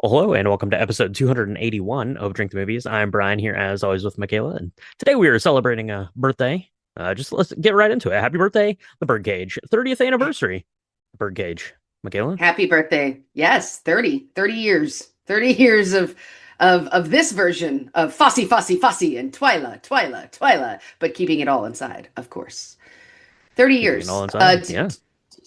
Well, hello, and welcome to episode 281 of Drink the Movies. I'm Brian here, as always, with Michaela, and today we are celebrating a birthday. Just let's get right into it. Happy birthday, the Birdcage, 30th anniversary, Birdcage. Michaela? Happy birthday. Yes, 30 years. 30 years of this version of Fossy, Fossy, Fossy and Twyla, but keeping it all inside, of course. 30 Keeping it all years. inside. Yeah,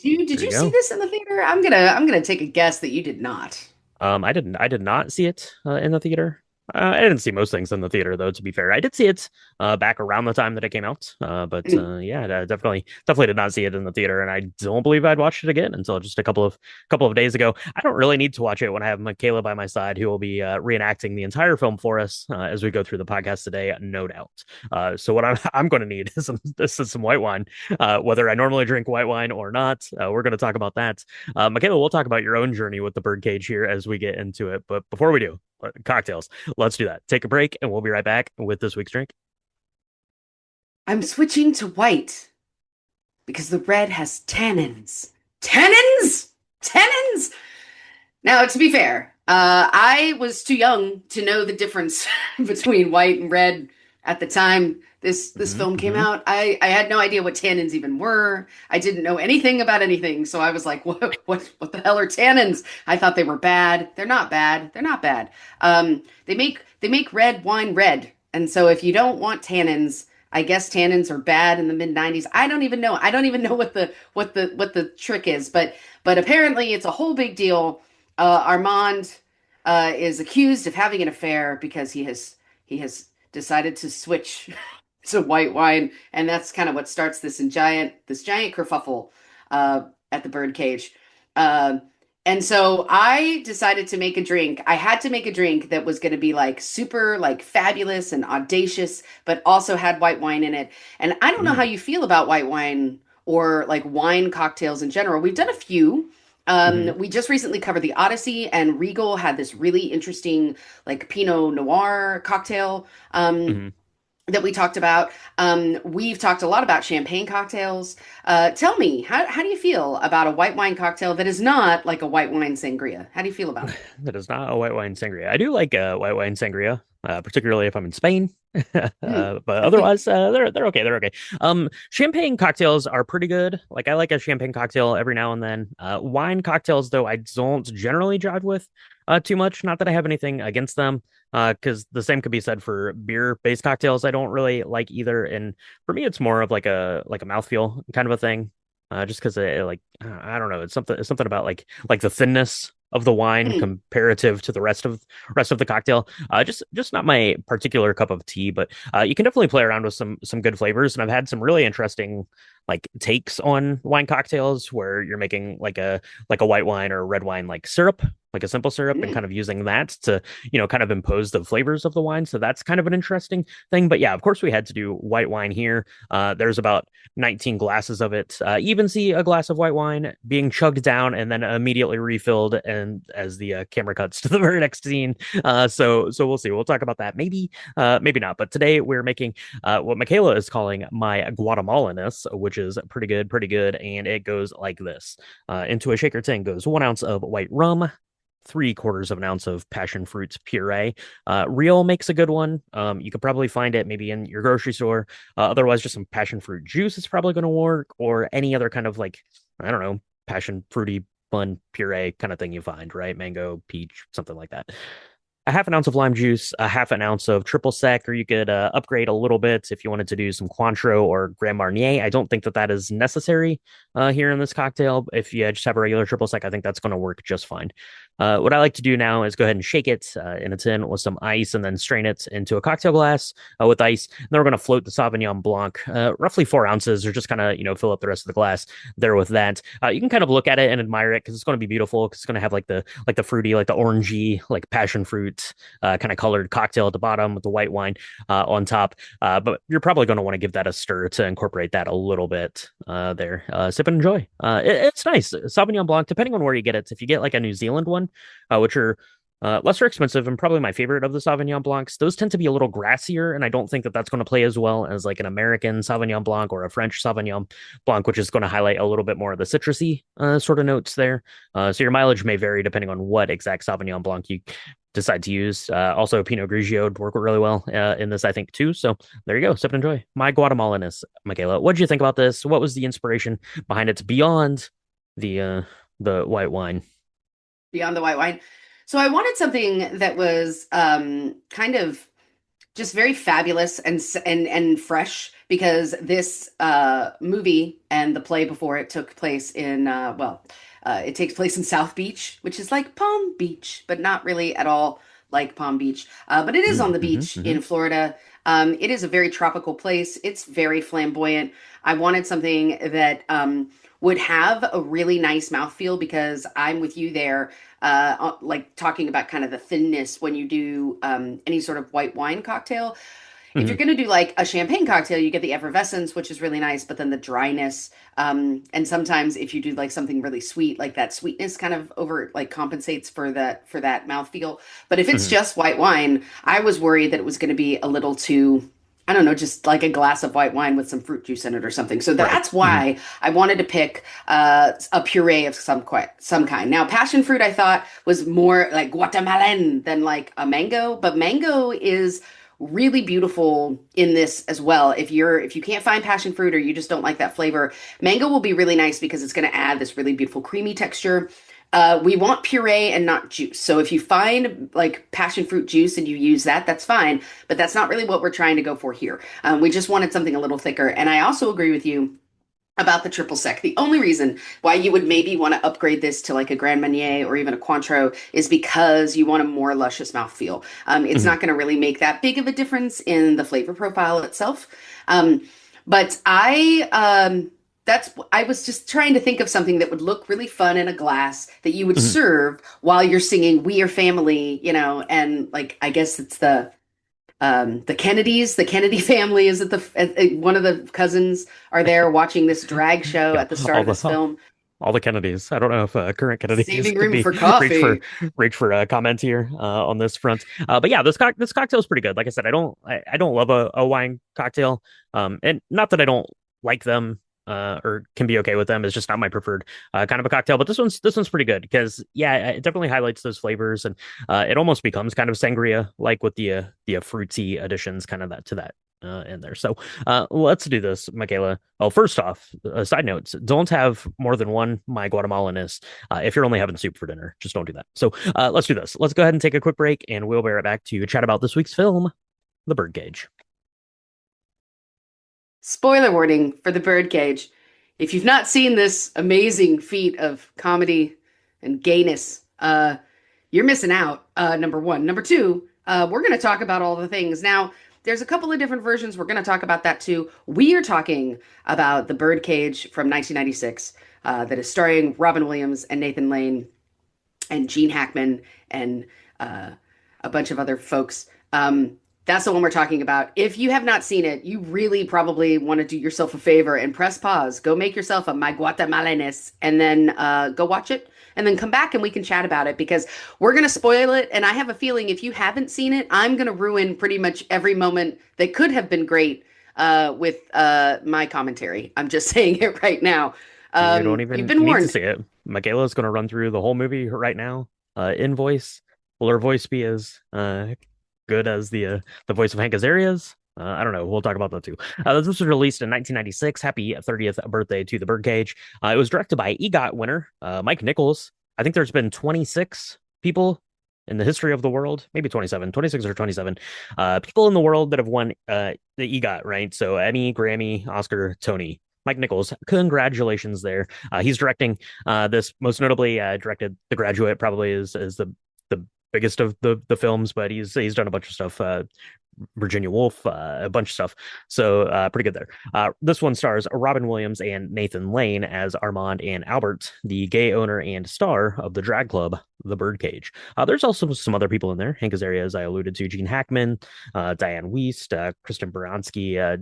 Did there you you see go. this in the theater? I'm gonna take a guess that you did not. I did not see it in the theater. I didn't see most things in the theater, though. To be fair, I did see it back around the time that it came out. But yeah, I definitely did not see it in the theater, and I don't believe I'd watched it again until just a couple of days ago. I don't really need to watch it when I have Michaela by my side, who will be reenacting the entire film for us as we go through the podcast today, no doubt. So what I'm going to need is some white wine, whether I normally drink white wine or not. We're going to talk about that. Michaela, we'll talk about your own journey with the birdcage here as we get into it. But before we do, cocktails. Let's do that. Take a break, and we'll be right back with this week's drink. I'm switching to white because the red has tannins. Tannins? Tannins? Now, to be fair, I was too young to know the difference between white and red at the time this Hmm film came hmm out. I had no idea what tannins even were. I didn't know anything about anything, so I was like, what the hell are tannins? I thought they were bad. They're not bad. They're not bad. They make red wine red, and so if you don't want tannins, I guess tannins are bad in the mid 90s. I don't even know. I don't even know what the trick is, but apparently it's a whole big deal. Armand is accused of having an affair because he has decided to switch to white wine, and that's kind of what starts this giant kerfuffle at the birdcage. Uh, and so I decided to make a drink. I had to make a drink that was going to be like super like fabulous and audacious, but also had white wine in it. And I don't know how mm you feel about white wine or like wine cocktails in general. We've done a few. hmm We just recently covered the Odyssey, and Regal had this really interesting, like Pinot Noir cocktail hmm that we talked about. We've talked a lot about champagne cocktails. Tell me, how do you feel about a white wine cocktail that is not like a white wine sangria? How do you feel about it? That is not a white wine sangria. I do like white wine sangria, particularly if I'm in Spain. But Hmm. otherwise, they're okay. They're okay. Champagne cocktails are pretty good. Like I like a champagne cocktail every now and then. Wine cocktails, though, I don't generally drive with too much. Not that I have anything against them. Because the same could be said for beer-based cocktails. I don't really like either, and for me, it's more of like a mouthfeel kind of a thing. Just because like I don't know, it's something about like the thinness of the wine comparative to the rest of the cocktail. Just not my particular cup of tea, but you can definitely play around with some good flavors, and I've had some really interesting like takes on wine cocktails where you're making like a white wine or a red wine like syrup, like a simple syrup, and kind of using that to kind of impose the flavors of the wine. So that's kind of an interesting thing. But yeah, of course we had to do white wine here. There's about 19 glasses of it. Even see a glass of white wine being chugged down and then immediately refilled, and as the camera cuts to the very next scene. So we'll see. We'll talk about that. Maybe not. But today we're making what Michaela is calling my Guatemalanness, which is pretty good, and it goes like this. Into a shaker tin goes 1 ounce of white rum, 3/4 of an ounce of passion fruit puree. Real makes a good one. You could probably find it maybe in your grocery store. Otherwise, just some passion fruit juice is probably going to work, or any other kind of like, I don't know, passion fruity fun puree kind of thing you find, right? Mango, peach, something like that. A half an ounce of lime juice, a half an ounce of triple sec, or you could upgrade a little bit if you wanted to do some Cointreau or Grand Marnier. I don't think that is necessary here in this cocktail. If you just have a regular triple sec, I think that's going to work just fine. What I like to do now is go ahead and shake it in a tin with some ice, and then strain it into a cocktail glass with ice. And then we're going to float the Sauvignon Blanc, roughly 4 ounces, or just kind of fill up the rest of the glass there with that. You can kind of look at it and admire it because it's going to be beautiful. Because it's going to have like the fruity, like the orangey, like passion fruit kind of colored cocktail at the bottom with the white wine on top. But you're probably going to want to give that a stir to incorporate that a little bit there. Sip and enjoy. It's nice. Sauvignon Blanc, depending on where you get it. If you get like a New Zealand one, which are Lesser expensive and probably my favorite of the Sauvignon Blancs. Those tend to be a little grassier, and I don't think that that's going to play as well as like an American Sauvignon Blanc or a French Sauvignon Blanc, which is going to highlight a little bit more of the citrusy sort of notes there. So your mileage may vary depending on what exact Sauvignon Blanc you decide to use. Also, Pinot Grigio would work really well in this, I think, too. So there you go. Sip and enjoy. My Guatemalanness, Michaela. What did you think about this? What was the inspiration behind it beyond the white wine? Beyond the white wine. So I wanted something that was kind of just very fabulous and fresh because this movie and the play before it took place in it takes place in South Beach, which is like Palm Beach, but not really at all like Palm Beach. But it is on the Mm-hmm, beach mm-hmm, in Florida. It is a very tropical place. It's very flamboyant. I wanted something that would have a really nice mouthfeel because I'm with you there, like talking about kind of the thinness when you do any sort of white wine cocktail. If mm-hmm, you're going to do like a champagne cocktail, you get the effervescence, which is really nice, but then the dryness. And sometimes if you do like something really sweet, like that sweetness kind of over like compensates for that mouthfeel. But if it's mm-hmm, just white wine, I was worried that it was going to be a little too, I don't know, just like a glass of white wine with some fruit juice in it or something. So right. that's Mm-hmm, why I wanted to pick a puree of some kind. Now, passion fruit I thought was more like Guatemalan than like a mango, but mango is really beautiful in this as well. If you can't find passion fruit or you just don't like that flavor, mango will be really nice because it's going to add this really beautiful creamy texture. We want puree and not juice. So if you find like passion fruit juice and you use that, that's fine. But that's not really what we're trying to go for here. We just wanted something a little thicker. And I also agree with you about the triple sec. The only reason why you would maybe want to upgrade this to like a Grand Marnier or even a Cointreau is because you want a more luscious mouthfeel. It's mm-hmm, not going to really make that big of a difference in the flavor profile itself. Um, but I was just trying to think of something that would look really fun in a glass that you would mm-hmm. serve while you're singing "We Are Family," you know, and like I guess it's the Kennedys, the Kennedy family is at one of the cousins are there watching this drag show Yeah, at the start of this film. all the Kennedys. I don't know if current Kennedys Saving could room be for reach for coffee. reach for a comment here on this front. But yeah, this cocktail is pretty good. Like I said, I don't love a wine cocktail. And not that I don't like them. Or can be okay with them. It's just not my preferred kind of a cocktail. But this one's pretty good because yeah, it definitely highlights those flavors and it almost becomes kind of sangria like with the fruity additions, kind of that to that in there. So let's do this, Michaela. Oh, first off, side notes: don't have more than one My Guatemalanness if you're only having soup for dinner. Just don't do that. So let's do this. Let's go ahead and take a quick break, and we'll be right back to chat about this week's film, The Birdcage. Spoiler warning for the Birdcage. If you've not seen this amazing feat of comedy and gayness, you're missing out. Number one. Number two, we're going to talk about all the things. Now, there's a couple of different versions. We're going to talk about that too. We are talking about The Birdcage from 1996, that is starring Robin Williams and Nathan Lane and Gene Hackman and uh, a bunch of other folks. That's the one we're talking about. If you have not seen it, you really probably want to do yourself a favor and press pause. Go make yourself a My Guatemalanes and then go watch it and then come back and we can chat about it because we're going to spoil it. And I have a feeling if you haven't seen it, I'm going to ruin pretty much every moment that could have been great with my commentary. I'm just saying it right now. You don't You've even been need to warned. see it. Michaela's going to run through the whole movie right now in voice. Will her voice be as good as the voice of Hank Azaria's? I don't know. We'll talk about that too. This was released in 1996. Happy 30th birthday to The Birdcage. It was directed by EGOT winner Mike Nichols. I think there's been 26 people in the history of the world, maybe 27, 26 or 27 people in the world that have won the EGOT, right? So Emmy, Grammy, Oscar, Tony. Mike Nichols, congratulations there. He's directing this, most notably directed The Graduate, probably is the biggest of the films, but he's done a bunch of stuff. Virginia Woolf, a bunch of stuff. So pretty good there. This one stars Robin Williams and Nathan Lane as Armand and Albert, the gay owner and star of the drag club, The Birdcage. There's also some other people in there. Hank Azaria, as I alluded to, Gene Hackman, Diane Wiest, Kristen Baranski,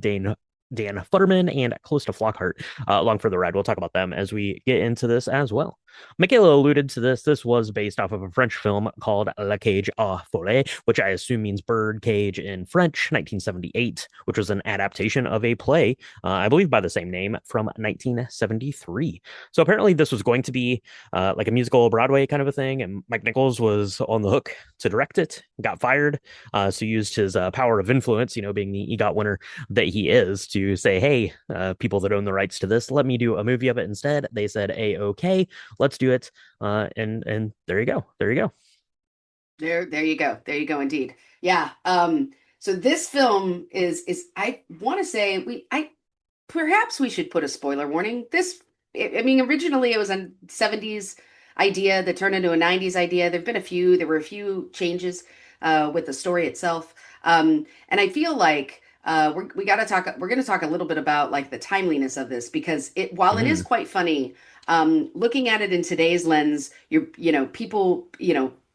Dan Futterman, and Calista Flockhart along for the ride. We'll talk about them as we get into this as well. Michaela alluded to this. This was based off of a French film called La Cage aux Folles, which I assume means Birdcage in French, 1978, which was an adaptation of a play, I believe by the same name, from 1973. So apparently this was going to be like a musical Broadway kind of a thing, and Mike Nichols was on the hook to direct it, got fired, so used his power of influence, being the EGOT winner that he is, to say, hey, people that own the rights to this, let me do a movie of it instead. They said, okay, let's do it. And there you go. There you go. There you go. There you go indeed. Yeah. So this film is I want to say I perhaps we should put a spoiler warning. I mean, originally it was a 70s idea that turned into a 90s idea. There were a few changes with the story itself. And I feel like we're going to talk a little bit about like the timeliness of this because while it is Mm, quite funny, looking at it in today's lens, people,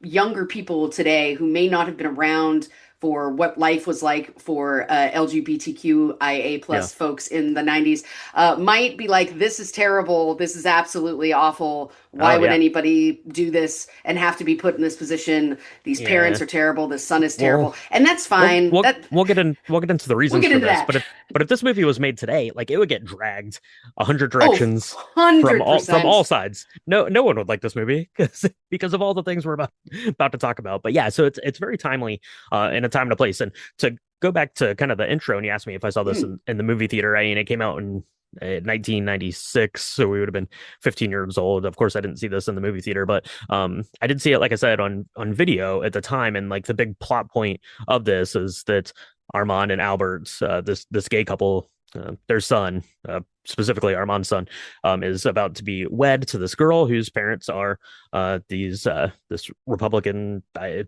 younger people today who may not have been around for what life was like for LGBTQIA yeah. plus folks in the 90s might be like, this is terrible. This is absolutely awful. Why Oh, would yeah. anybody do this and have to be put in this position? These parents Yeah. are terrible. This son is Well, terrible. And that's we'll fine. we'll we'll get into the We'll reasons get for into this. that. But if this movie was made today, like it would get dragged 100 Oh, directions from all 100%. sides. No one would like this movie because of all the things we're about to talk about. But yeah, so it's very timely in a time and a place. And to go back to kind of the intro, and you asked me if I saw this Mm. in the movie theater, right? And it came out in 1996, so we would have been 15 years old. Of course, I didn't see this in the movie theater, but I did see it, like I said, on video at the time. And like the big plot point of this is that Armand and Albert, this gay couple, their son, specifically Armand's son, is about to be wed to this girl whose parents are this Republican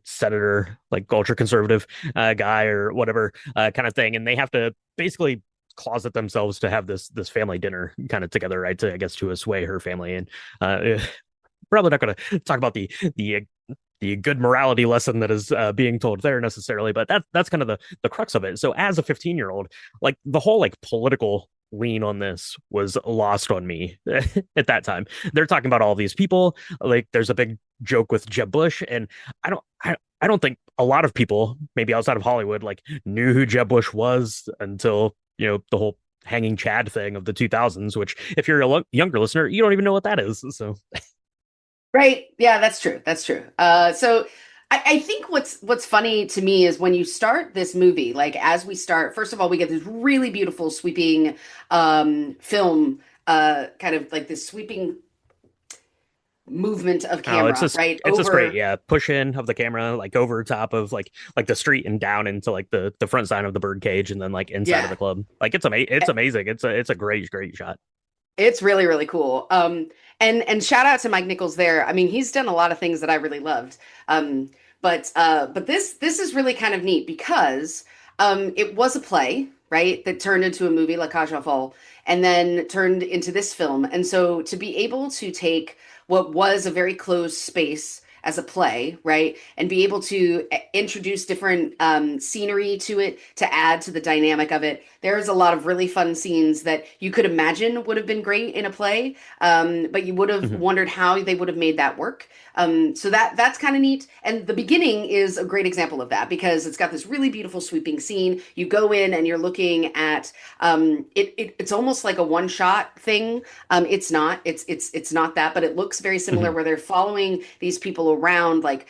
senator, like ultra conservative guy or whatever kind of thing, and they have to basically closet themselves to have this family dinner kind of together, right? To I guess to assuage her family, and probably not going to talk about the good morality lesson that is being told there necessarily, but that's kind of the crux of it. So as a 15-year-old, like the whole like political lean on this was lost on me at that time. They're talking about all these people, like there's a big joke with Jeb Bush, and I don't think a lot of people, maybe outside of Hollywood, like knew who Jeb Bush was until the whole hanging Chad thing of the 2000s, which if you're a younger listener, you don't even know what that is. So Right. Yeah, that's true. That's true. So I think what's funny to me is when you start this movie, like as we start, first of all, we get this really beautiful sweeping film, kind of like this sweeping movement of oh, camera, right? it's just great. Over. Yeah, push in of the camera like over top of like the street and down into like the front side of the bird cage and then like inside of Yeah. the club. Like it's amazing. It's a great shot. It's really, really cool. And shout out to Mike Nichols there. I mean, he's done a lot of things that I really loved. But this is really kind of neat because it was a play, right, that turned into a movie, La Cage aux Folles, and then turned into this film. And so to be able to take what was a very closed space as a play, right, and be able to introduce different scenery to it to add to the dynamic of it. There's a lot of really fun scenes that you could imagine would have been great in a play, but you would have Mhm. wondered how they would have made that work. So that's kind of neat. And the beginning is a great example of that because it's got this really beautiful sweeping scene. You go in and you're looking at it's almost like a one shot thing. It's not. It's not that, but it looks very similar Mhm. where they're following these people around, like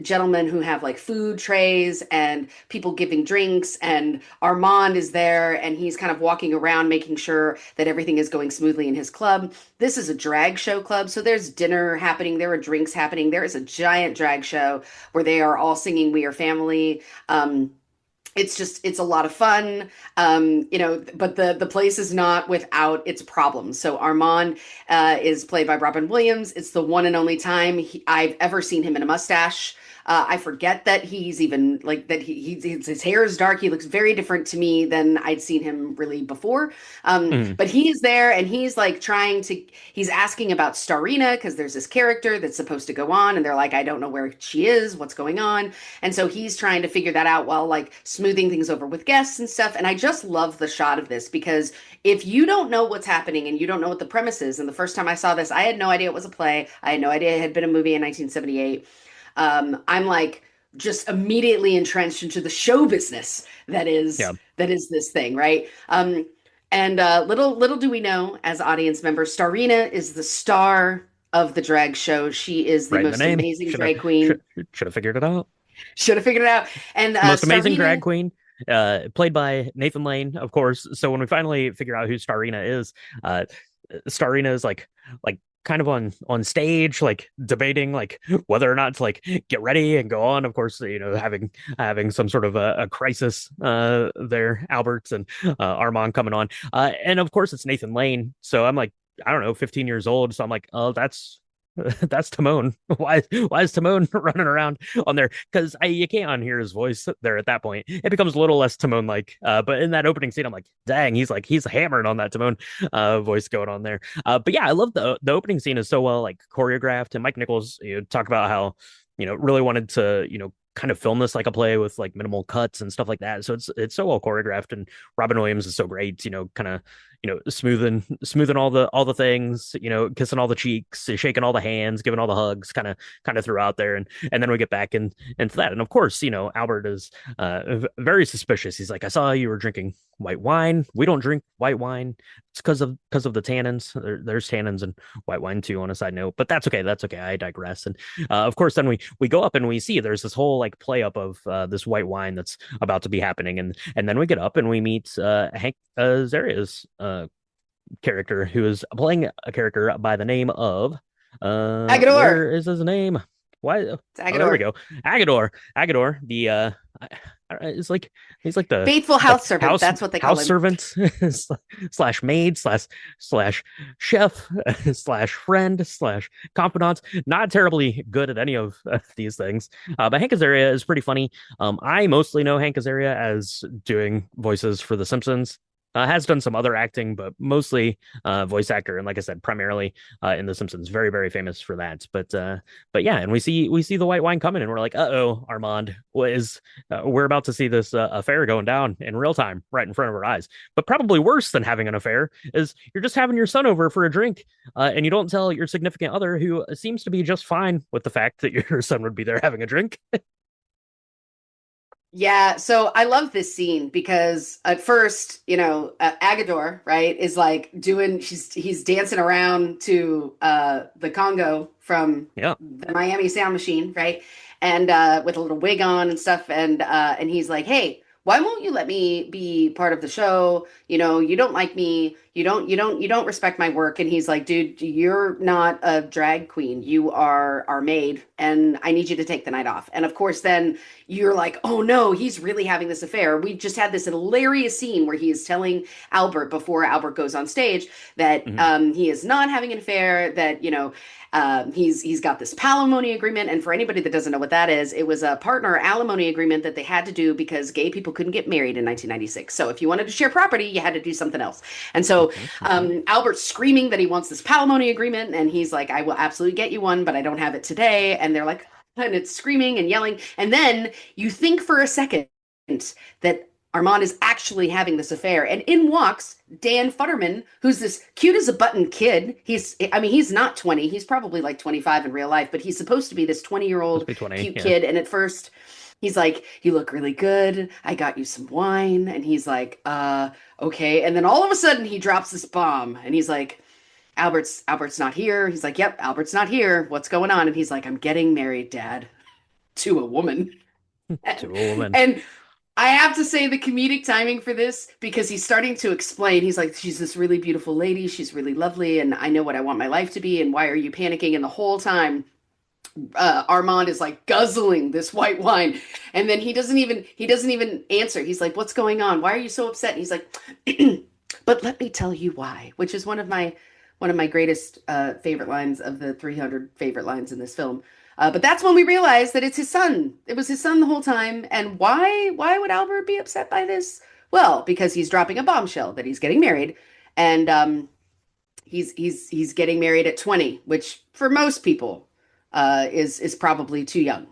gentlemen who have like food trays and people giving drinks, and Armand is there and he's kind of walking around making sure that everything is going smoothly in his club. This is a drag show club, so there's dinner happening, there are drinks happening, there is a giant drag show where they are all singing "We Are Family." It's a lot of fun, but the place is not without its problems. So Armand is played by Robin Williams. It's the one and only time I've ever seen him in a mustache. I forget that he's even like that his hair is dark. He looks very different to me than I'd seen him really before. Mhm. But he's there and he's like he's asking about Starina because there's this character that's supposed to go on and they're like, I don't know where she is, what's going on. And so he's trying to figure that out while like smoothing things over with guests and stuff. And I just love the shot of this because if you don't know what's happening and you don't know what the premise is, and the first time I saw this, I had no idea it was a play. I had no idea it had been a movie in 1978. I'm like just immediately entrenched into the show business Yeah, that is this thing, right? And little do we know, as audience members, Starina is the star of the drag show. She is the right in the most name. amazing Should have drag should, queen. should have figured it out. Should have figured it out. And Most amazing drag Starina, queen, played by Nathan Lane, of course. So when we finally figure out who Starina is, uh, Starina is like kind of on stage, like debating like whether or not to like get ready and go on. Of course, having some sort of a crisis there, Albert and Armand coming on, and of course it's Nathan Lane. So I'm like, I don't know, 15 years old. So I'm like, oh, that's Timon. Why is Timon running around on there? Because you can't unhear his voice there at that point. It becomes a little less Timon like. But in that opening scene, I'm like, dang, he's hammering on that Timon voice going on there. But yeah, I love the opening scene is so well like choreographed. And Mike Nichols, talk about how really wanted to kind of film this like a play with like minimal cuts and stuff like that. So it's so well choreographed, and Robin Williams is so great. Kind of smoothing all the things, kissing all the cheeks, shaking all the hands, giving all the hugs, kind of throughout there, and then we get back into that, and of course, Albert is very suspicious. He's like, I saw you were drinking white wine. We don't drink white wine. It's because of the tannins. There's tannins in white wine too. On a side note, but that's okay. That's okay. I digress. And of course, then we go up and we see there's this whole like play up of this white wine that's about to be happening, and then we get up and we meet Hank Azaria's character, who is playing a character by the name of Agador. where is his name? Why? It's Oh, there we Agador. go. Agador, the it's like he's like the Faithful like house servant. house That's what they call house him. servant slash maid slash chef slash friend slash confidant. Not terribly good at any of these things. But Hank Azaria is pretty funny. I mostly know Hank Azaria as doing voices for The Simpsons. Has done some other acting, but mostly voice actor, and like I said, primarily in The Simpsons. Very, very famous for that. But yeah, and we see the white wine coming, and we're like, oh, Armand, we're about to see this affair going down in real time, right in front of our eyes. But probably worse than having an affair is you're just having your son over for a drink, and you don't tell your significant other, who seems to be just fine with the fact that your son would be there having a drink. Yeah, so I love this scene because at first, Agador, right, is like he's dancing around to the Congo from Yeah, the Miami Sound Machine, right? And with a little wig on and stuff, and he's like, "Hey, why won't you let me be part of the show? You don't like me. You don't respect my work." And he's like, "Dude, you're not a drag queen. You are our maid, and I need you to take the night off." And of course, then you're like, oh no, he's really having this affair. We just had this hilarious scene where he is telling Albert before Albert goes on stage that hmm he is not having an affair, that, he's got this palimony agreement. And for anybody that doesn't know what that is, it was a partner alimony agreement that they had to do because gay people couldn't get married in 1996. So if you wanted to share property, you had to do something else. And so hmm Albert's screaming that he wants this palimony agreement. And he's like, I will absolutely get you one, but I don't have it today. And they're like, and it's screaming and yelling. And then you think for a second that Armand is actually having this affair. And in walks Dan Futterman, who's this cute as a button kid. He's not 20. He's probably like 25 in real life, but he's supposed to be this 20-year-old Must be 20. cute Yeah. kid. And at first, he's like, "You look really good. I got you some wine." And he's like, okay. And then all of a sudden, he drops this bomb and he's like, Albert's not here. He's like, "Yep, Albert's not here. What's going on?" And he's like, "I'm getting married, Dad, to a woman." To And, a woman. and I have to say the comedic timing for this because he's starting to explain. He's like, "She's this really beautiful lady. She's really lovely, and I know what I want my life to be. And why are you panicking?" And the whole time, Armand is like guzzling this white wine, and then he doesn't even answer. He's like, "What's going on? Why are you so upset?" And he's like, "But let me tell you why," which is one of my greatest favorite lines of the 300 favorite lines in this film. But that's when we realized that it's his son. It was his son the whole time. And why would Albert be upset by this? Well, because he's dropping a bombshell that he's getting married, and he's getting married at 20, which for most people is probably too young.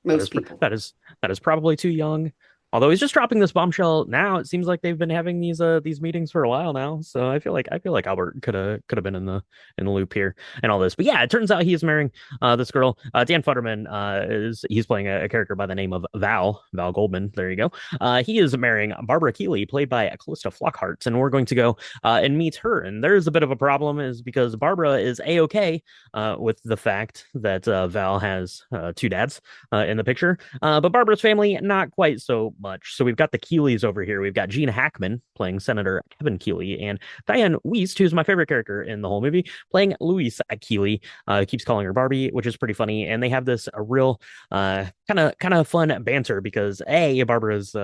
That Most is people. that is probably too young. Although he's just dropping this bombshell now, it seems like they've been having these meetings for a while now. So I feel like Albert could have been in the loop here and all this. But yeah, it turns out he is marrying this girl. Dan Futterman is he's playing a character by the name of Val Goldman. There you go. He is marrying Barbara Keeley, played by Callista Flockhart, and we're going to go and meet her. And there's a bit of a problem, is because Barbara is a-okay with the fact that Val has two dads in the picture, but Barbara's family not quite so much. So we've got the Keeleys over here. We've got Gene Hackman playing Senator Kevin Keeley, and Diane Wiest, who's my favorite character in the whole movie, playing Louise Keeley. Keeps calling her Barbie, which is pretty funny. And they have this a real kind of fun banter because Barbara's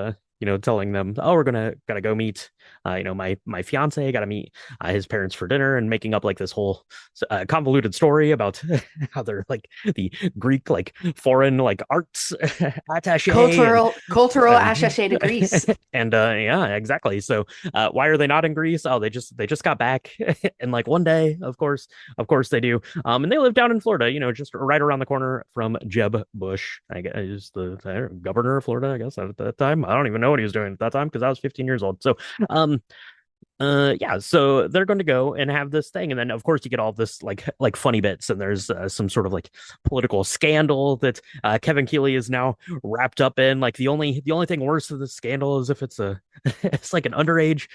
telling them, oh, we're gotta go meet my fiance, gotta meet his parents for dinner, and making up like this whole convoluted story about how they're like the Greek like foreign like arts attaché Cultural and attaché to Greece. and yeah, exactly. So why are they not in Greece? Oh, they just got back in like one day, of course they do. And they live down in Florida, just right around the corner from Jeb Bush, I guess, is the governor of Florida, I guess, at that time. I don't even know what he was doing at that time because I was 15 years old. So um yeah, so they're going to go and have this thing, and then of course you get all this like funny bits, and there's some sort of like political scandal that Kevin Keeley is now wrapped up in. Like the only thing worse than the scandal is if it's a it's like an underage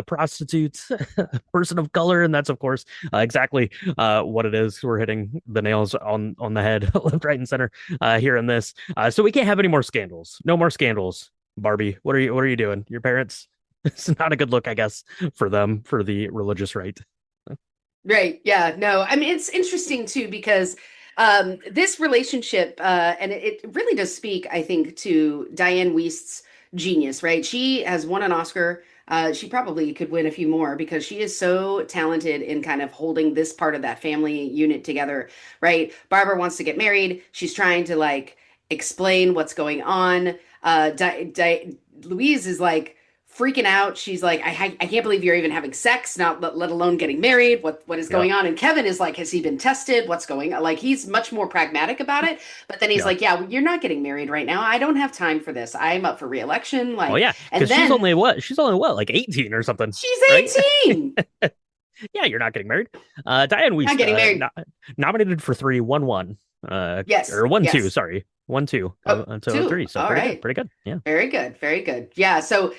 prostitute person of color, and that's of course exactly what it is. We're hitting the nails on the head, left, right, and center here in this. So we can't have any more scandals. No more scandals. Barbie, what are you doing? Your parents? It's not a good look, I guess, for them, for the religious right. Right. Yeah. No, I mean, it's interesting too because this relationship, and it really does speak, I think, to Diane Wiest's genius, right? She has won an Oscar. She probably could win a few more because she is so talented in kind of holding this part of that family unit together, right? Barbara wants to get married. She's trying to like explain what's going on. Louise is like freaking out. She's like, I can't believe you're even having sex, not let alone getting married. What is Yeah, going on? And Kevin is like, has he been tested? What's going on? Like he's much more pragmatic about it. But then he's yeah. like, yeah, well, you're not getting married right now. I don't have time for this. I'm up for reelection. Well, Like, yeah, and because then she's only what, like 18 or something, she's right? 18. Yeah, you're not getting married. Diane Not Wiest, getting married. nominated for three, one, Yes. or 1-2, Yes. sorry, 1-2, Oh, so two. three. So All right. pretty good. Yeah, Very good. Very good. Yeah. So,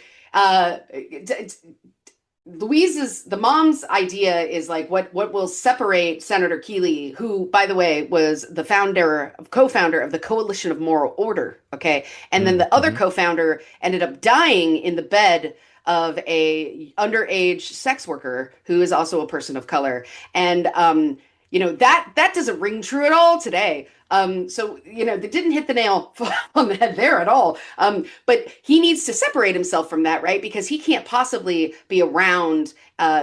Louise is the mom's idea is like what will separate Senator Keeley, who, by the way, was the co-founder of the Coalition of Moral Order. Okay, and then the other mm-hmm. co-founder ended up dying in the bed of a underage sex worker who is also a person of color, and that doesn't ring true at all today. So they didn't hit the nail on the head there at all. But he needs to separate himself from that, right? Because he can't possibly be around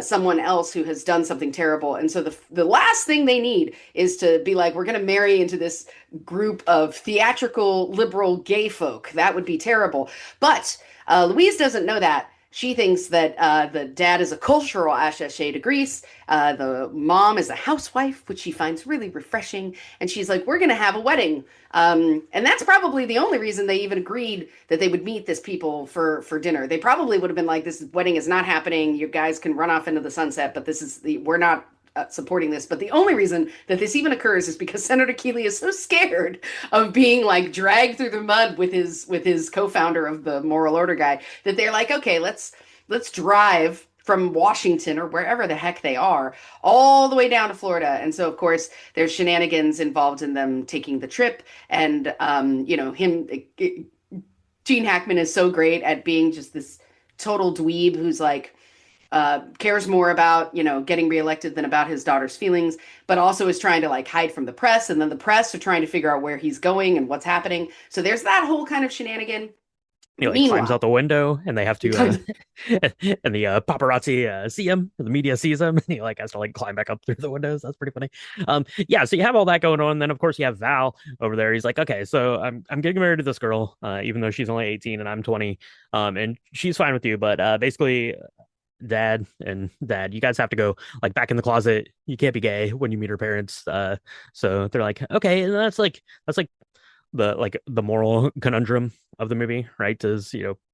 someone else who has done something terrible. And so the last thing they need is to be like, we're going to marry into this group of theatrical liberal gay folk. That would be terrible. But Louise doesn't know that. She thinks that the dad is a cultural attaché to Greece. The mom is a housewife, which she finds really refreshing. And she's like, we're going to have a wedding. And that's probably the only reason they even agreed that they would meet this people for dinner. They probably would have been like, this wedding is not happening. You guys can run off into the sunset, but we're not supporting this. But the only reason that this even occurs is because Senator Keeley is so scared of being like dragged through the mud with his co-founder of the Moral Order guy that they're like, okay, let's drive from Washington or wherever the heck they are all the way down to Florida. And so of course there's shenanigans involved in them taking the trip, and Gene Hackman is so great at being just this total dweeb who's like cares more about getting reelected than about his daughter's feelings, but also is trying to like hide from the press, and then the press are trying to figure out where he's going and what's happening. So there's that whole kind of shenanigan. He like climbs out Meanwhile, the window, and they have he to comes. and the paparazzi see him, the media sees him, and he like has to like climb back up through the windows. That's pretty funny. Yeah, so you have all that going on, and then of course you have Val over there. He's like, okay, so I'm getting married to this girl, even though she's only 18 and I'm 20, and she's fine with you, but basically dad, you guys have to go like back in the closet. You can't be gay when you meet her parents. So they're like, okay, and that's like the moral conundrum of the movie, right? Is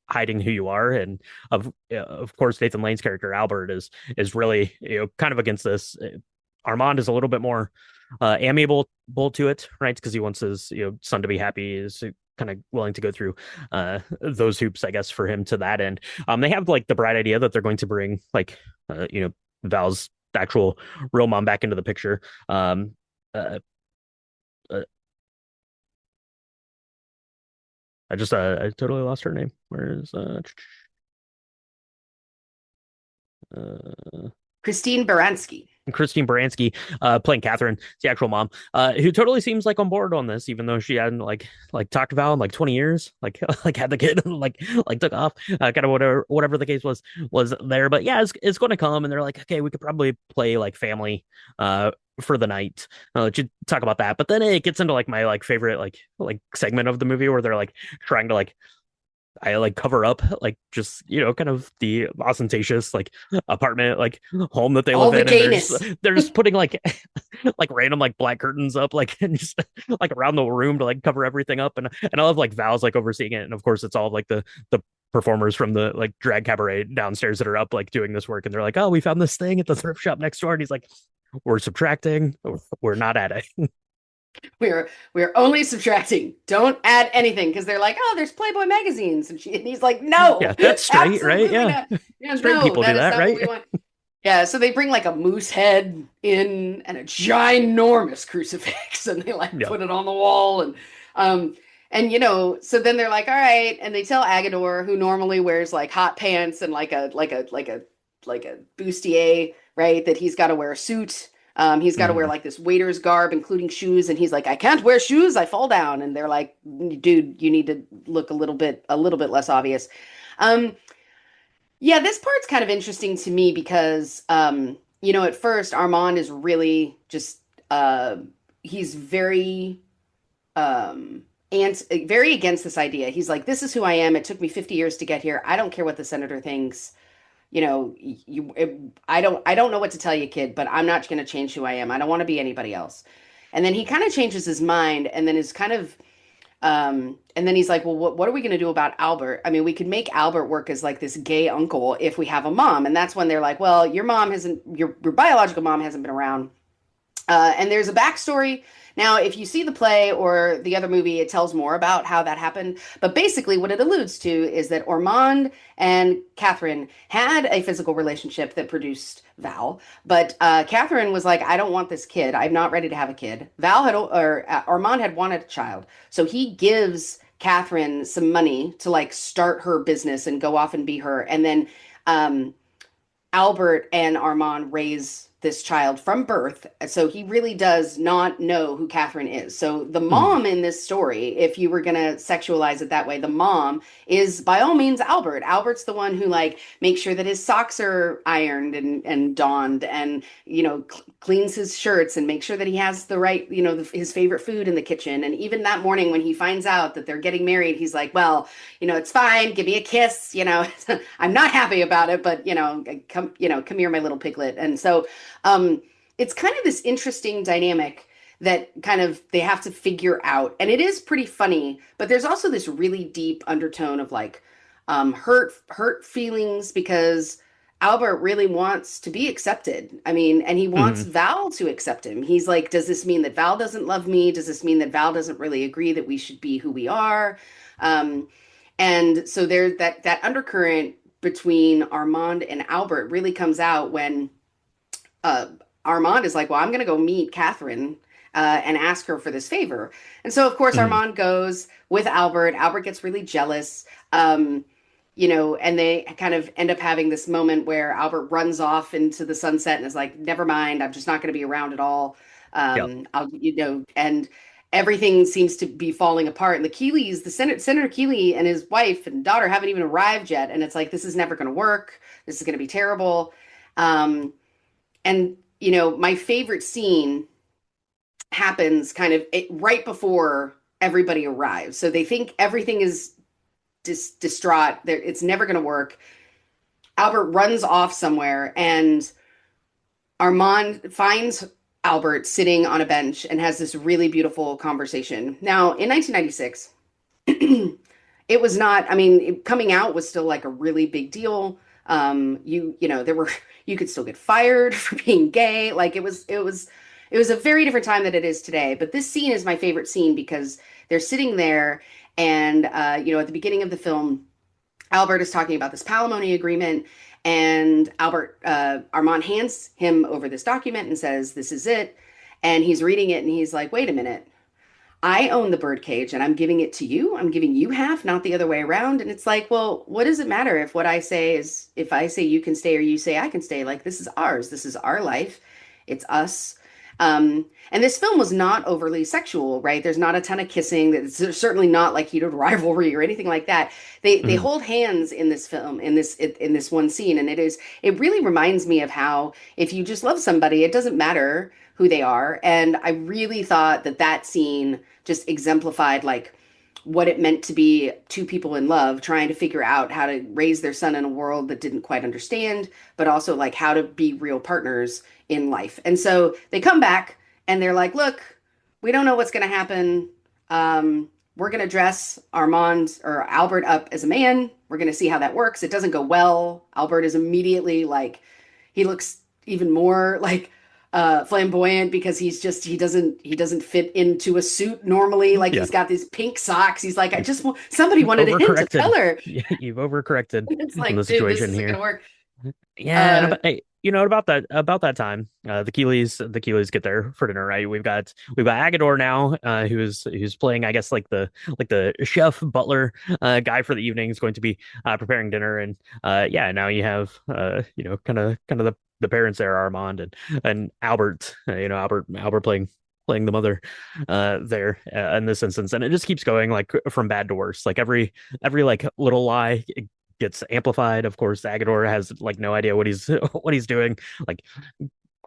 hiding who you are, and of course Nathan Lane's character Albert is really kind of against this. Armand is a little bit more amiable to it, right? Because he wants his son to be happy. Is kind of willing to go through those hoops, I guess, for him to that end. They have like the bright idea that they're going to bring like Val's actual real mom back into the picture. Uh, uh, I totally lost her name. Where is uh Christine Baranski. Christine Baranski playing Catherine, the actual mom, who totally seems like on board on this, even though she hadn't like talked to Val in like 20 years, like like had the kid like took off, kind of whatever the case was there. But yeah, it's going to come, and they're like, okay, we could probably play like family for the night. I'll let you talk about that. But then it gets into like my like favorite like segment of the movie where they're like trying to like I like cover up like just kind of the ostentatious like apartment like home that they All live the in, and gayness. they're just putting like like random like black curtains up like and just like around the room to like cover everything up, and I love like Val's like overseeing it, and of course it's all like the performers from the like drag cabaret downstairs that are up like doing this work, and they're like, oh, we found this thing at the thrift shop next door, and he's like, we're subtracting, we're not adding. We're only subtracting. Don't add anything because they're like, oh, there's Playboy magazines, and he's like, Yeah, no, that's straight, right? absolutely Yeah, not. Yeah, straight no, people do that is that, not what right? we want. Yeah, so they bring like a moose head in and a ginormous crucifix, and they like Yeah. put it on the wall, um, and so then they're like, all right, and they tell Agador, who normally wears like hot pants and like a bustier, right, that he's got to wear a suit. He's got to wear Mhm. like this waiter's garb, including shoes, and he's like, I can't wear shoes, I fall down. And they're like, dude, you need to look a little bit less obvious. Um, yeah, this part's kind of interesting to me because, at first Armand is really just, he's um, very against this idea. He's like, this is who I am. It took me 50 years to get here. I don't care what the senator thinks. I don't know what to tell you, kid, but I'm not going to change who I am. I don't want to be anybody else. And then he kind of changes his mind, and then is kind of and then he's like, well, what are we going to do about Albert? I mean, we could make Albert work as like this gay uncle if we have a mom. And that's when they're like, well, your biological mom hasn't been around. And there's a backstory. Now, if you see the play or the other movie, it tells more about how that happened. But basically, what it alludes to is that Ormond and Catherine had a physical relationship that produced Val. But Catherine was like, I don't want this kid. I'm not ready to have a kid. Ormond had wanted a child. So he gives Catherine some money to like start her business and go off and be her. And then um, Albert and Armand raise this child from birth. So he really does not know who Catherine is. So the Mhm. mom in this story, if you were going to sexualize it that way, the mom is by all means Albert. Albert's the one who like makes sure that his socks are ironed and donned and, cleans his shirts and makes sure that he has the right, his favorite food in the kitchen. And even that morning when he finds out that they're getting married, he's like, well, it's fine. Give me a kiss. I'm not happy about it, but come here, my little piglet. And so, um, it's kind of this interesting dynamic that kind of they have to figure out, and it is pretty funny. But there's also this really deep undertone of like, hurt feelings because Albert really wants to be accepted. I mean, and he wants Mhm. Val to accept him. He's like, does this mean that Val doesn't love me? Does this mean that Val doesn't really agree that we should be who we are? Um, and so there's that undercurrent between Armand and Albert really comes out when uh, Armand is like, well, I'm going to go meet Catherine and ask her for this favor. And so, of course, Mhm. Armand goes with Albert. Albert gets really jealous. And they kind of end up having this moment where Albert runs off into the sunset and is like, never mind, I'm just not going to be around at all. Yep. I'll, everything seems to be falling apart. And the Keeleys, Senator Keeley and his wife and daughter haven't even arrived yet. And it's like, this is never going to work. This is going to be terrible. Um, and, my favorite scene happens kind of right before everybody arrives. So they think everything is distraught. It's never going to work. Albert runs off somewhere, and Armand finds Albert sitting on a bench and has this really beautiful conversation. Now, in 1996, it was not, I mean, coming out was still like a really big deal. There were, you could still get fired for being gay. Like it was a very different time than it is today. But this scene is my favorite scene because they're sitting there and, at the beginning of the film, Albert is talking about this palimony agreement, and Armand hands him over this document and says, "This is it." And he's reading it and he's like, "Wait a minute. I own the birdcage and I'm giving it to you. I'm giving you half, not the other way around." And it's like, well, what does it matter if what I say is, if I say you can stay or you say I can stay? Like, this is ours. This is our life. It's us. And this film was not overly sexual, right? There's not a ton of kissing. It's certainly not like heated rivalry or anything like that. They hold hands in this film, in this one scene, and it really reminds me of how if you just love somebody, it doesn't matter who they are. And I really thought that scene just exemplified like what it meant to be two people in love trying to figure out how to raise their son in a world that didn't quite understand, but also like how to be real partners in life. And so they come back and they're like, "Look, we don't know what's going to happen. We're going to dress Armand or Albert up as a man. We're going to see how that works." It doesn't go well. Albert is immediately like, he looks even more like flamboyant because he doesn't fit into a suit normally. Like Yeah. he's got these pink socks. He's like, I just want somebody wanted him to tell her. Yeah, you've overcorrected It's on the like, dude, this situation isn't here. gonna work. Yeah, and Uh, hey, about that time, the Keeleys get there for dinner, right? We've got Agador now, who's playing, I guess, like the chef butler guy for the evening is going to be preparing dinner, and yeah, now you have kind of the parents there, Armand and Albert, Albert playing the mother there in this instance, and it just keeps going like from bad to worse. Like every like little lie gets amplified. Of course, Agador has like no idea what he's what he's doing. Like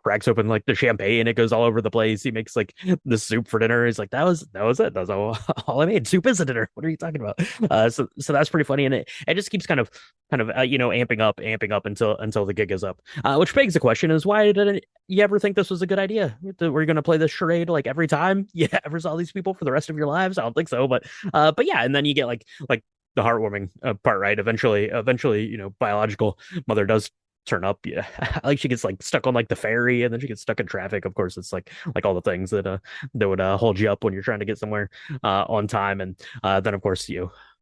cracks open like the champagne, it goes all over the place. He makes like the soup for dinner. He's like, that was it. That was all I made. Soup is a dinner. What are you talking about? So that's pretty funny, and it just keeps kind of amping up until the gig is up. Which begs the question: is why didn't you ever think this was a good idea? Were you going to play this charade like every time you ever saw these people for the rest of your lives? I don't think so, but yeah, and then you get like the heartwarming part, right? Eventually, biological mother does turn up. Yeah, like she gets like stuck on like the ferry, and then she gets stuck in traffic. Of course, it's like all the things that would hold you up when you're trying to get somewhere on time. And then of course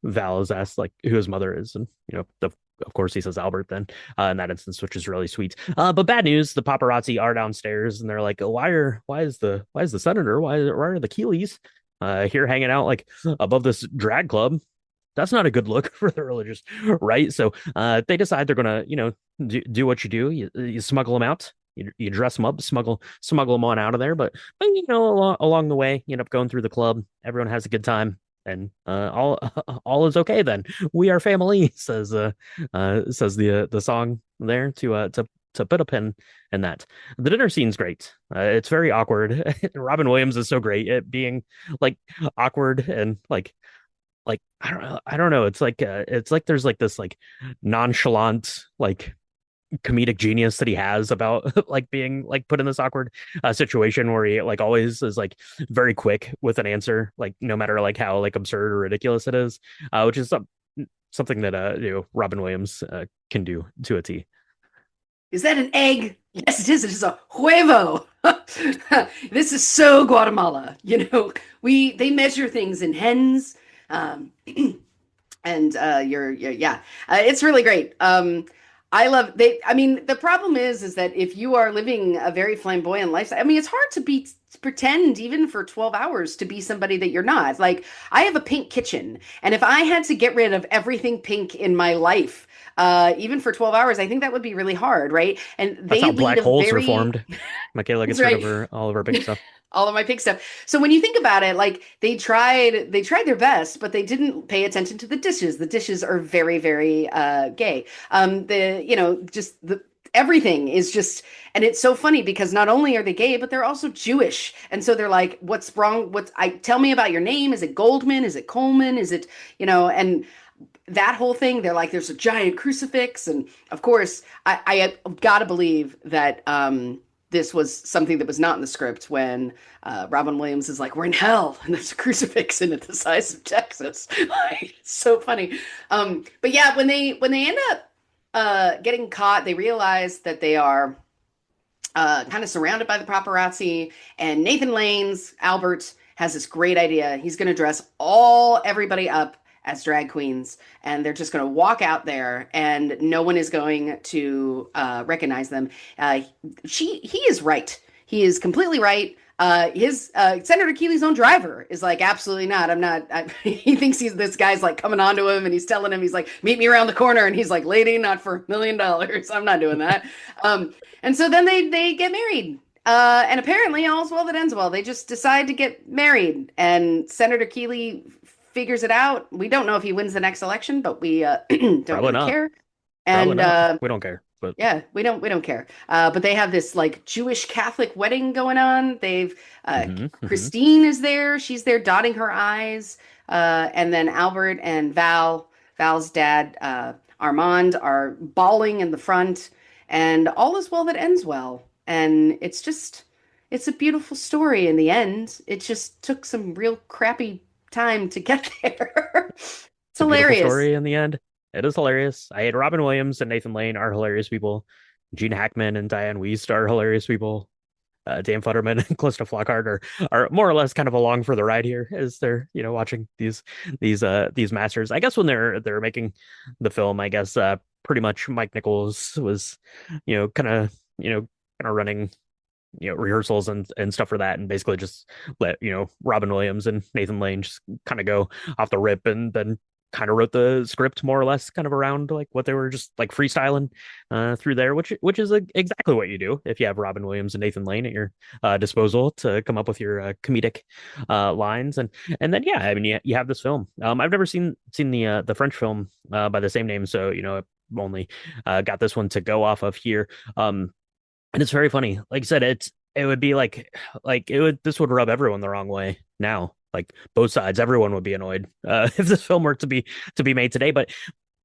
Val is asked like who his mother is, and of course he says Albert then in that instance, which is really sweet. But bad news: the paparazzi are downstairs, and they're like, why is the senator, why are the Keeleys here hanging out like above this drag club? That's not a good look for the religious right. So they decide they're gonna do what you do. You smuggle them out. You dress them up, smuggle them on out of there. But along the way, you end up going through the club. Everyone has a good time, and all is okay. Then we are family, says the song there to put a pin in that. The dinner scene's great. It's very awkward. Robin Williams is so great at being like awkward and like I don't know. It's like there's like this like nonchalant like comedic genius that he has about like being like put in this awkward situation where he like always is like very quick with an answer, like no matter like how like absurd or ridiculous it is, which is something that Robin Williams can do to a T. is that an egg? Yes, it is. It is a huevo. This is so Guatemala. They measure things in hens. Um, and yeah, it's really great. I love they. I mean, the problem is that if you are living a very flamboyant lifestyle, I mean, it's hard to pretend even for 12 hours to be somebody that you're not. Like, I have a pink kitchen, and if I had to get rid of everything pink in my life, even for 12 hours, I think that would be really hard, right? And That's they how lead black a holes are very formed. Michaela that's gets rid right. of all of her pink stuff. All of my pig stuff. So when you think about it, like they tried their best, but they didn't pay attention to the dishes. The dishes are very, very gay. The you know just the everything is just, and it's so funny because not only are they gay, but they're also Jewish, and so they're like, "What's wrong? What's I tell me about your name? Is it Goldman? Is it Coleman? Is it and that whole thing, they're like, there's a giant crucifix. And of course, I gotta believe that this was something that was not in the script when Robin Williams is like, we're in hell, and there's a crucifix in it the size of Texas. Like, it's so funny. But yeah, when they end up getting caught, they realize that they are kind of surrounded by the paparazzi. And Nathan Lane's Albert has this great idea. He's going to dress everybody up as drag queens, and they're just going to walk out there, and no one is going to recognize them. He is right. He is completely right. His Senator Keeley's own driver is like, absolutely not. I'm not. He thinks this guy's like coming onto him, and he's telling him, he's like, meet me around the corner, and he's like, lady, not for $1 million. I'm not doing that. And so then they get married. And apparently all's well that ends well. They just decide to get married, and Senator Keeley figures it out. We don't know if he wins the next election, but we don't Probably really not. care. Probably And not. We don't care. But yeah, we don't care. But they have this like Jewish Catholic wedding going on. They've hmm. Christine is there. She's there dotting her I's. And then Albert and Val's dad, Armand, are bawling in the front. And all is well that ends well. And it's a beautiful story in the end. It just took some real crappy time to get there. It's It's a beautiful hilarious. story in the end. It is hilarious. I hate Robin Williams and Nathan Lane are hilarious people. Gene Hackman and Diane Wiest are hilarious people. Dan Futterman and Calista Flockhart are more or less kind of along for the ride here as they're watching these masters. I guess when they're making the film, I guess pretty much Mike Nichols was kind of running rehearsals and stuff for that, and basically just let Robin Williams and Nathan Lane just kind of go off the rip, and then kind of wrote the script more or less kind of around like what they were just like freestyling through there, which is exactly what you do if you have Robin Williams and Nathan Lane at your disposal to come up with your comedic lines. And then yeah, I mean you have this film. I've never seen the French film by the same name, so I've only got this one to go off of here. And it's very funny. Like I said, it would be like it would this would rub everyone the wrong way now. Like both sides, everyone would be annoyed if this film were to be made today. But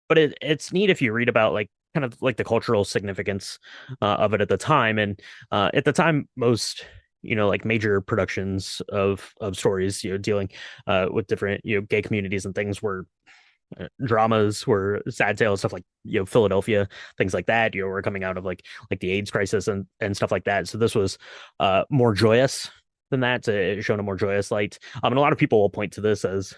it's neat if you read about like kind of like the cultural significance of it at the time. And at the time, most like major productions of stories dealing with different gay communities and things were dramas, were sad tales, stuff like Philadelphia, things like that. Were coming out of like the AIDS crisis and stuff like that. So this was more joyous than that, to shown a more joyous light. And a lot of people will point to this as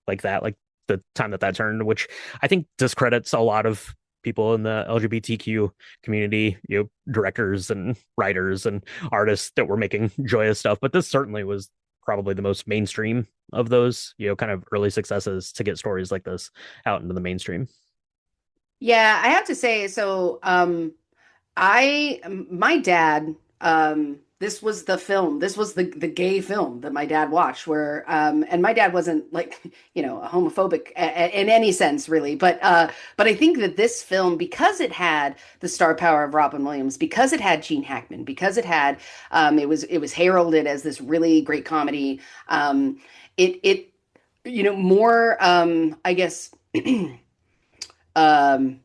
like that, like the time that turned, which I think discredits a lot of people in the LGBTQ community, directors and writers and artists that were making joyous stuff. But this certainly was probably the most mainstream of those, kind of early successes to get stories like this out into the mainstream. Yeah, I have to say, so I my dad this was the film. This was the gay film that my dad watched where and my dad wasn't like, a homophobic in any sense really, but I think that this film, because it had the star power of Robin Williams, because it had Gene Hackman, because it was heralded as this really great comedy, it more I guess um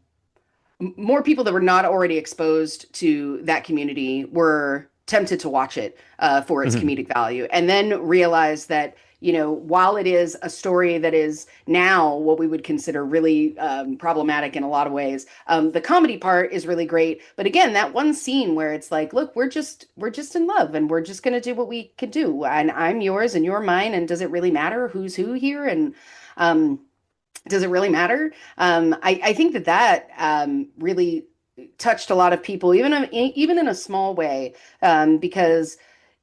more people that were not already exposed to that community were tempted to watch it for its Mhm. comedic value, and then realize that while it is a story that is now what we would consider really problematic in a lot of ways, the comedy part is really great. But again, that one scene where it's like, look, we're just in love, and we're just gonna do what we can do, and I'm yours and you're mine, and does it really matter who's who here? And um, does it really matter? I think that really touched a lot of people, even in a small way, because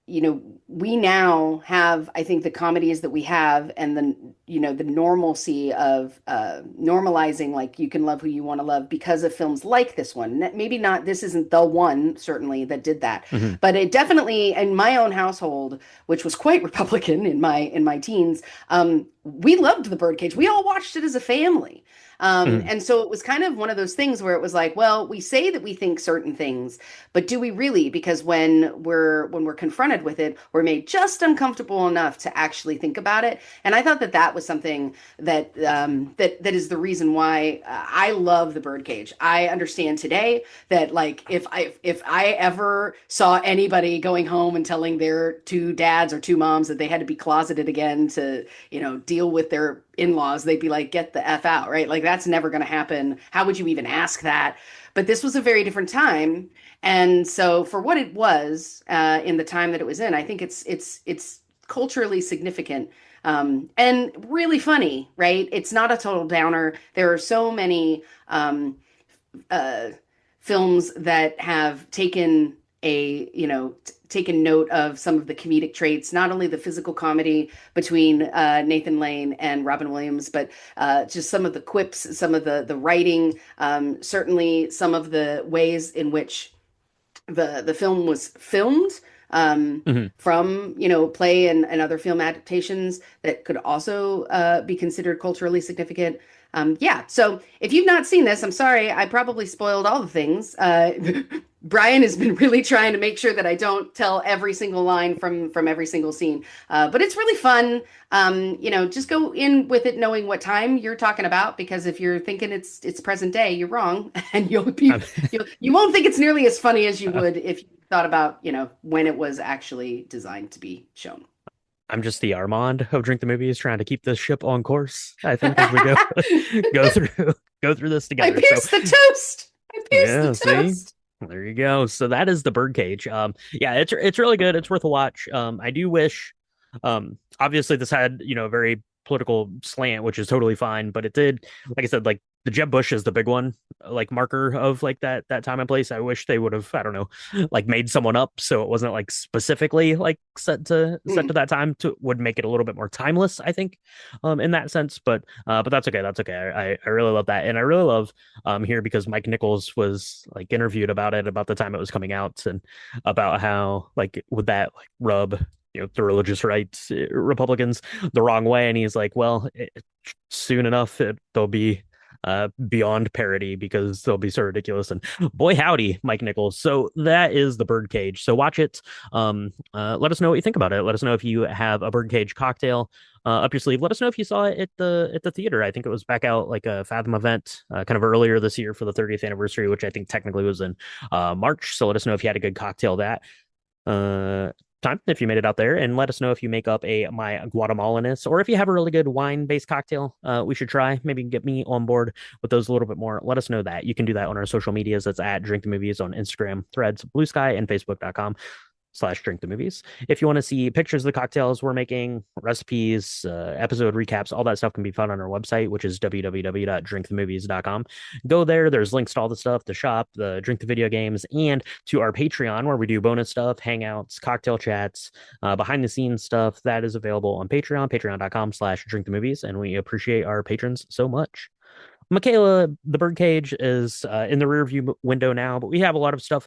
we now have, I think, the comedies that we have, and the normalcy of normalizing, like you can love who you want to love because of films like this one. Maybe not, this isn't the one, certainly, that did that, Hmm. but it definitely, in my own household, which was quite Republican in my teens, we loved The Birdcage. We all watched it as a family. Hmm. And so it was kind of one of those things where it was like, well, we say that we think certain things, but do we really? Because when we're confronted with it, we're made just uncomfortable enough to actually think about it. And I thought that that was something that is the reason why I love The Birdcage. I understand today that, like, if I ever saw anybody going home and telling their two dads or two moms that they had to be closeted again to, deal with their in-laws, they'd be like, get the F out, right? Like, that's never going to happen. How would you even ask that? But this was a very different time. And so for what it was, in the time that it was in, I think it's culturally significant, and really funny, right? It's not a total downer. There are so many uh, films that have taken note of some of the comedic traits, not only the physical comedy between Nathan Lane and Robin Williams, but just some of the quips, some of the writing, certainly some of the ways in which the film was filmed, Hmm. from play and other film adaptations that could also be considered culturally significant. Yeah, so if you've not seen this, I'm sorry, I probably spoiled all the things. Brian has been really trying to make sure that I don't tell every single line from every single scene, but it's really fun. Just go in with it knowing what time you're talking about, because if you're thinking it's present day, you're wrong, and I'm, you won't think it's nearly as funny as you would if you thought about when it was actually designed to be shown. I'm just the Armand of Drink the Movies trying to keep this ship on course, I think, as we go go through go through this I together. So pierced the toast. I pierced the yeah, see? toast. There you go. So that is the Birdcage. Yeah, it's really good. It's worth a watch. I do wish, obviously this had, a very political slant, which is totally fine, but it did, like I said, like the Jeb Bush is the big one, like marker of like that time and place. I wish they would have, I don't know, like made someone up so it wasn't like specifically like set to Mm. that time to would make it a little bit more timeless, I think, in that sense. But that's okay. That's okay. I really love that. And I really love here because Mike Nichols was like interviewed about it about the time it was coming out and about how like would that like rub the religious rights Republicans the wrong way, and he's like, well, soon enough they'll be beyond parody because they'll be so ridiculous. And boy howdy, Mike Nichols. So that is the Birdcage. So watch it. Let us know what you think about it. Let us know if you have a Birdcage cocktail up your sleeve. Let us know if you saw it at the theater. I think it was back out like a Fathom event kind of earlier this year for the 30th anniversary, which I think technically was in March. So let us know if you had a good cocktail that uh time if you made it out there, and let us know if you make up a my Guatemalanness, or if you have a really good wine based cocktail we should try. Maybe get me on board with those a little bit more. Let us know that. You can do that on our social medias. That's at Drink the Movies on Instagram, Threads, Blue Sky, and Facebook.com/drink the movies. If you want to see pictures of the cocktails we're making, recipes, episode recaps, all that stuff can be found on our website, which is www.drinkthemovies.com. Go there. There's links to all the stuff, the shop, the Drink the Video Games, and to our Patreon, where we do bonus stuff, hangouts, cocktail chats, behind the scenes stuff that is available on Patreon, patreon.com/drink the movies. And we appreciate our patrons so much. Michaela, the Birdcage is in the rear view window now, but we have a lot of stuff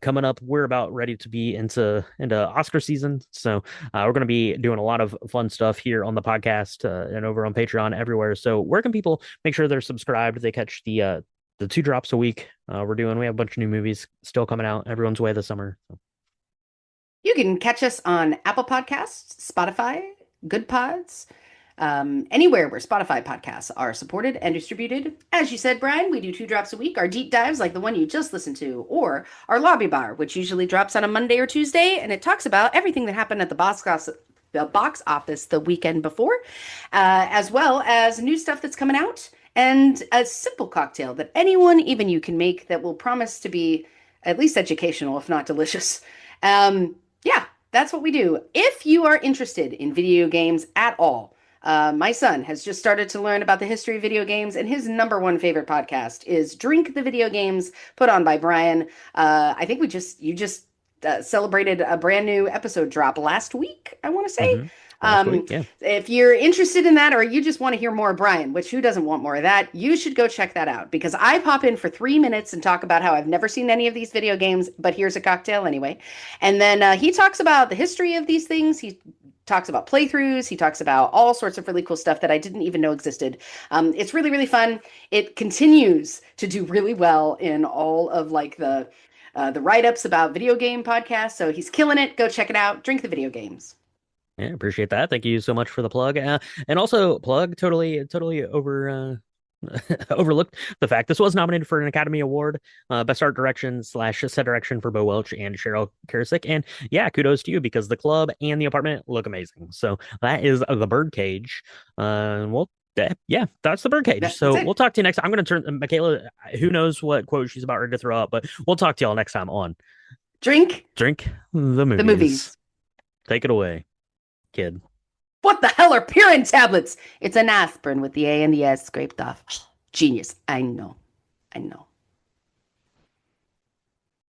coming up. We're about ready to be into Oscar season, so we're going to be doing a lot of fun stuff here on the podcast and over on Patreon everywhere. So where can people make sure they're subscribed? They catch the two drops a week we're doing. We have a bunch of new movies still coming out everyone's way this summer. You can catch us on Apple Podcasts, Spotify, Good Pods, anywhere where Spotify podcasts are supported and distributed. As you said, Brian, we do 2 drops a week, our deep dives like the one you just listened to, or our lobby bar, which usually drops on a Monday or Tuesday, and it talks about everything that happened at the box office the weekend before, as well as new stuff that's coming out, and a simple cocktail that anyone, even you, can make that will promise to be at least educational, if not delicious. Yeah, that's what we do. If you are interested in video games at all, my son has just started to learn about the history of video games, and his number one favorite podcast is Drink the Video Games, put on by Brian. I think you just celebrated a brand new episode drop last week, I want to say. Mm-hmm. Sweet. Yeah. If you're interested in that, or you just want to hear more of Brian, which who doesn't want more of that, you should go check that out because I pop in for 3 minutes and talk about how I've never seen any of these video games, but here's a cocktail anyway. And then he talks about the history of these things. He talks about playthroughs. He talks about all sorts of really cool stuff that I didn't even know existed. It's really, really fun. It continues to do really well in all of like the write-ups about video game podcasts. So he's killing it. Go check it out. Drink the video games. Yeah, appreciate that. Thank you so much for the plug. And also plug totally overlooked the fact this was nominated for an Academy Award, Best Art Direction / Set Direction for Bo Welch and Cheryl Karasik. And yeah, kudos to you because the club and the apartment look amazing. So that is the Birdcage. Well, yeah, that's the Birdcage. That's So it. we'll talk to you next. I'm going to turn Michaela. Who knows what quote she's about ready to throw up, but we'll talk to y'all next time on Drink Drink the the Movies. movies. Take it away, kid. What the hell are Pirin tablets? It's an aspirin with the A and the S scraped off. Genius. I know. I know.